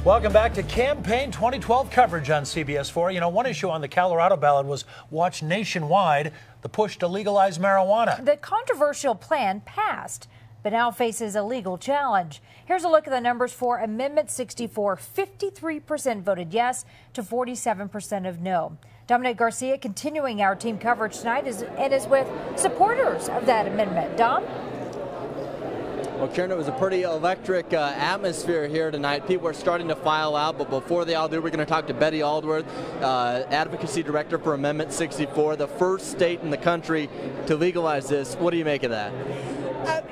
Welcome back to Campaign 2012 coverage on CBS 4. You know, one issue on the Colorado ballot was watched nationwide, the push to legalize marijuana. The controversial plan passed, but now faces a legal challenge. Here's a look at the numbers for Amendment 64. 53% voted yes to 47% of no. Dominic Garcia continuing our team coverage tonight is with supporters of that amendment. Dom? Well, Karen, it was a pretty electric atmosphere here tonight. People are starting to file out, but before they all do, we're going to talk to Betty Aldworth, Advocacy Director for Amendment 64, the first state in the country to legalize this. What do you make of that?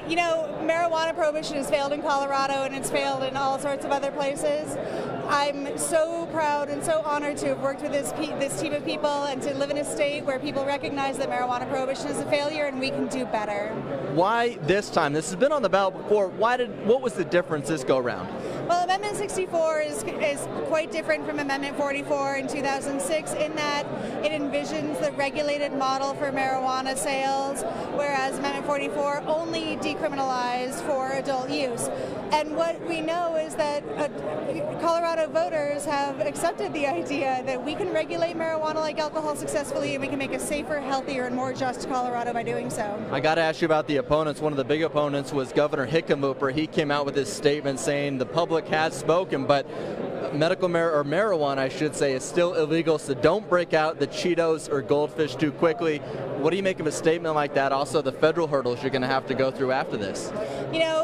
You know, marijuana prohibition has failed in Colorado and it's failed in all sorts of other places. I'm so proud and so honored to have worked with this team of people and to live in a state where people recognize that marijuana prohibition is a failure and we can do better. Why this time? This has been on the ballot before. What was the difference this go round? Well, Amendment 64 is quite different from Amendment 44 in 2006 in that it envisions the regulated model for marijuana sales, whereas Amendment 44 only decriminalized for adult use. And what we know is that Colorado voters have accepted the idea that we can regulate marijuana like alcohol successfully and we can make a safer, healthier, and more just Colorado by doing so. I got to ask you about the opponents. One of the big opponents was Governor Hickenlooper. He came out with this statement saying the public has spoken, but marijuana, I should say, is still illegal, so don't break out the Cheetos or Goldfish too quickly. What do you make of a statement like that? Also, the federal hurdles you're going to have to go through after this. You know,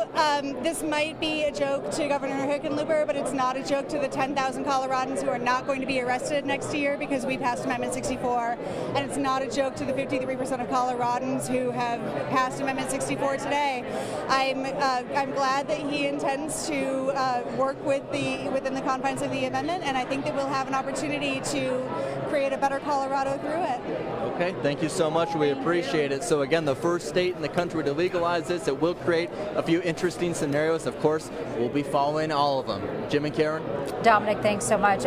this might be a joke to Governor Hickenlooper, but it's not a joke to the 10,000 Coloradans who are not going to be arrested next year because we passed Amendment 64, and it's not a joke to the 53% of Coloradans who have passed Amendment 64 today. I'm glad that he intends to work within the confines of the amendment, and I think that we'll have an opportunity to create a better Colorado through it. Okay, thank you so much. We appreciate it. So again, the first state in the country to legalize this. It will create a few interesting scenarios. Of course, we'll be following all of them. Jim and Karen? Dominic, thanks so much.